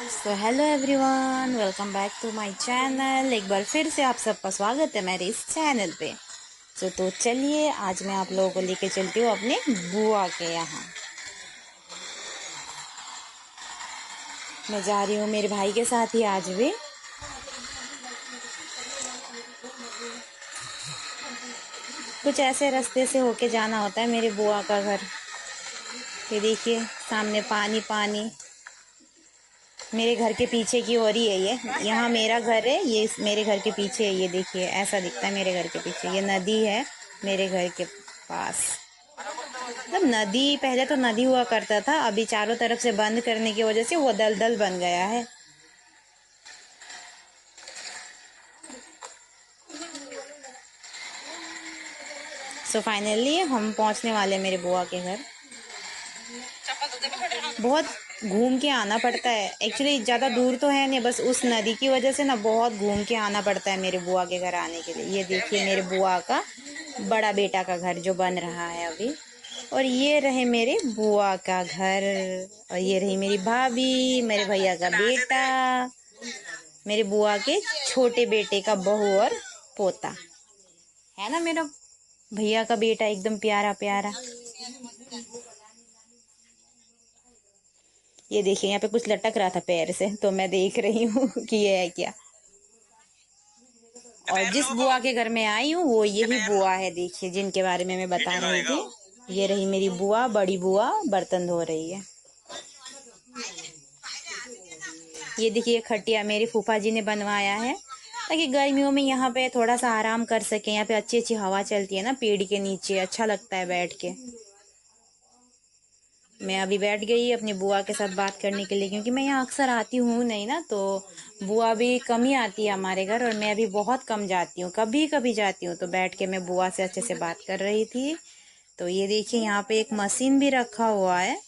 So hello everyone, welcome back to my channel. एक बार फिर से आप सबका स्वागत है मेरे इस चैनल पे। तो चलिए आज मैं आप लोगों को लेके चलती हूँ अपने बुआ के यहाँ। मैं जा रही हूँ मेरे भाई के साथ ही आज भी। कुछ ऐसे रास्ते से होके जाना होता है मेरे बुआ का घर। ये देखिए सामने पानी पानी, मेरे घर के पीछे की ओर ही है ये। यहाँ मेरा घर है, ये मेरे घर के पीछे है। ये देखिए ऐसा दिखता है मेरे घर के पीछे। ये नदी है मेरे घर के पास। मतलब नदी, पहले तो नदी हुआ करता था, अभी चारों तरफ से बंद करने की वजह से वो दलदल बन गया है। सो फाइनली हम पहुंचने वाले मेरे बुआ के घर। बहुत घूम के आना पड़ता है एक्चुअली, ज़्यादा दूर तो है नहीं, बस उस नदी की वजह से ना बहुत घूम के आना पड़ता है मेरे बुआ के घर आने के लिए। ये देखिए मेरे बुआ का बड़ा बेटा का घर जो बन रहा है अभी। और ये रहे मेरे बुआ का घर, और ये रही मेरी भाभी, मेरे भैया का बेटा, मेरे बुआ के छोटे बेटे का बहू और पोता है ना, मेरा भैया का बेटा एकदम प्यारा प्यारा। ये देखिए यहाँ पे कुछ लटक रहा था पैर से, तो मैं देख रही हूँ कि ये है क्या। और जिस बुआ के घर में आई हूँ वो यही बुआ है, देखिए जिनके बारे में मैं बता रही थी। ये रही मेरी बुआ, बड़ी बुआ बर्तन धो रही है। ये देखिए खटिया मेरी फूफा जी ने बनवाया है ताकि गर्मियों में यहाँ पे थोड़ा सा आराम कर सके। यहाँ पे अच्छी अच्छी हवा चलती है ना पेड़ के नीचे, अच्छा लगता है बैठ के। मैं अभी बैठ गई अपनी बुआ के साथ बात करने के लिए, क्योंकि मैं यहाँ अक्सर आती हूँ नहीं ना, तो बुआ भी कम ही आती है हमारे घर, और मैं अभी बहुत कम जाती हूँ, कभी कभी जाती हूँ। तो बैठ के मैं बुआ से अच्छे से बात कर रही थी। तो ये देखिए यहाँ पे एक मशीन भी रखा हुआ है,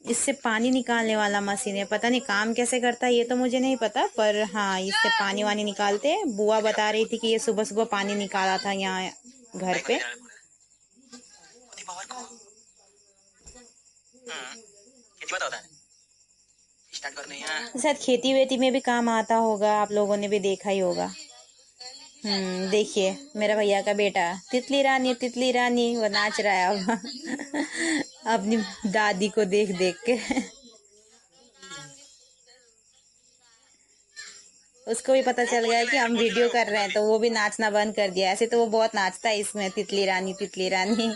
इससे पानी निकालने वाला मशीन है। पता नहीं काम कैसे करता है ये तो मुझे नहीं पता, पर हाँ इससे पानी वानी निकालते हैं। बुआ बता रही थी कि ये सुबह सुबह पानी निकाला था यहाँ घर पे। शायद खेती वेती में भी काम आता होगा, आप लोगों ने भी देखा ही होगा। देखिए मेरा भैया का बेटा तितली रानी वो नाच रहा है अब अपनी दादी को देख देख के। उसको भी पता चल गया कि हम वीडियो कर रहे हैं, तो वो भी नाचना बंद कर दिया। ऐसे तो वो बहुत नाचता है इसमें, तितली रानी तितली रानी।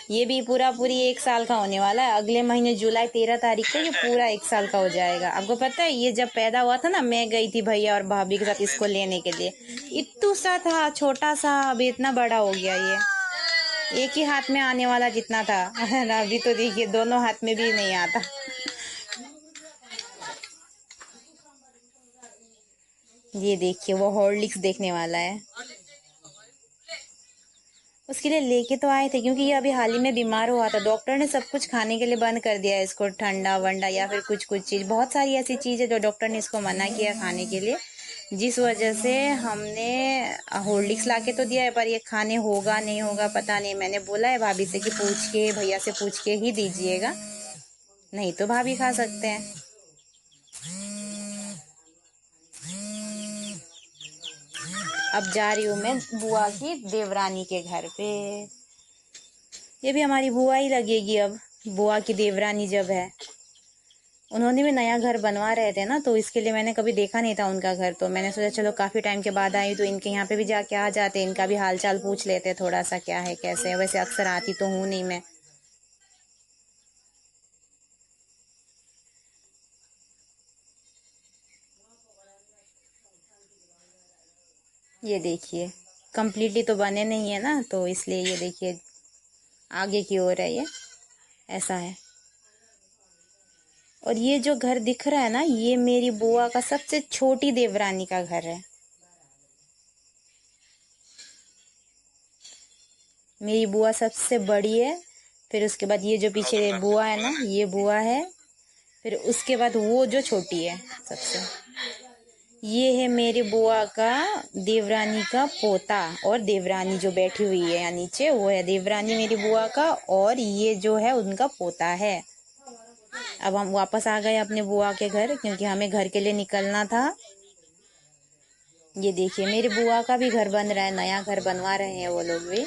ये भी पूरा पूरी 1 साल का होने वाला है अगले महीने, जुलाई 13 तारीख को ये पूरा 1 साल का हो जाएगा। आपको पता है ये जब पैदा हुआ था ना, मैं गई थी भैया और भाभी के साथ इसको लेने के लिए। इतना सा था, छोटा सा, अभी इतना बड़ा हो गया ये। एक ही हाथ में आने वाला जितना था अभी तो देखिए दोनों हाथ में भी नहीं आता। ये देखिए वो हॉर्लिक्स देखने वाला है, उसके लिए लेके तो आए थे, क्योंकि ये अभी हाल ही में बीमार हुआ था। डॉक्टर ने सब कुछ खाने के लिए बंद कर दिया है इसको, ठंडा वंडा या फिर कुछ कुछ चीज, बहुत सारी ऐसी चीज है जो डॉक्टर ने इसको मना किया खाने के लिए, जिस वजह से हमने हॉर्लिक्स ला के तो दिया है, पर ये खाने होगा नहीं होगा पता नहीं। मैंने बोला है भाभी से कि पूछ के, भैया से पूछ के ही दीजिएगा, नहीं तो भाभी खा सकते हैं। अब जा रही हूँ मैं बुआ की देवरानी के घर पे। ये भी हमारी बुआ ही लगेगी अब, बुआ की देवरानी जब है। उन्होंने भी नया घर बनवा रहे थे ना, तो इसके लिए मैंने कभी देखा नहीं था उनका घर, तो मैंने सोचा चलो काफी टाइम के बाद आई तो इनके यहाँ पे भी जाके आ जाते, इनका भी हाल चाल पूछ लेते थोड़ा सा, क्या है कैसे है। वैसे अक्सर आती तो हूँ नहीं मैं। ये देखिए कंप्लीटली तो बने नहीं है ना, तो इसलिए ये देखिए आगे की ओर है ये, ऐसा है। और ये जो घर दिख रहा है ना, ये मेरी बुआ का सबसे छोटी देवरानी का घर है। मेरी बुआ सबसे बड़ी है, फिर उसके बाद ये जो पीछे बुआ है ना, ये बुआ है, फिर उसके बाद वो जो छोटी है सबसे, ये है मेरी बुआ का देवरानी का पोता। और देवरानी जो बैठी हुई है यहाँ नीचे, वो है देवरानी मेरी बुआ का, और ये जो है उनका पोता है। अब हम वापस आ गए अपने बुआ के घर, क्योंकि हमें घर के लिए निकलना था। ये देखिए मेरी बुआ का भी घर बन रहा है, नया घर बनवा रहे हैं वो लोग भी।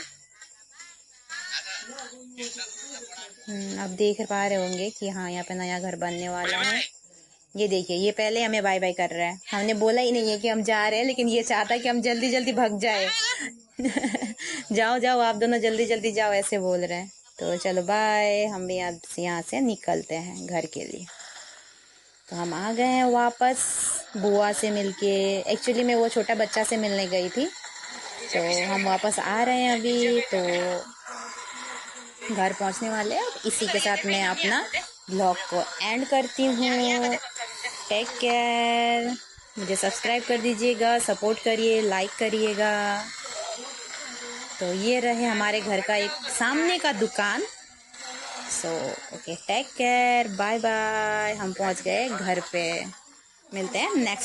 अब देख पा रहे होंगे कि हाँ यहाँ पे नया घर बनने वाला है। ये देखिए ये पहले हमें बाय बाय कर रहा है, हमने बोला ही नहीं है कि हम जा रहे हैं, लेकिन ये चाहता है कि हम जल्दी जल्दी भाग जाए। जाओ जाओ आप दोनों जल्दी जल्दी जाओ, ऐसे बोल रहे हैं। तो चलो बाय, हम भी यहाँ से निकलते हैं घर के लिए। तो हम आ गए हैं वापस बुआ से मिलके। एक्चुअली मैं वो छोटा बच्चा से मिलने गई थी, तो हम वापस आ रहे हैं अभी। तो घर पहुंचने वाले हैं। इसी के साथ मैं अपना ब्लॉग को एंड करती हूँ। Take care. मुझे सब्सक्राइब कर दीजिएगा, सपोर्ट करिए, लाइक करिएगा। तो ये रहे हमारे घर का एक सामने का दुकान। So okay, take care, bye bye. हम पहुंच गए घर पे। मिलते हैं नेक्स्ट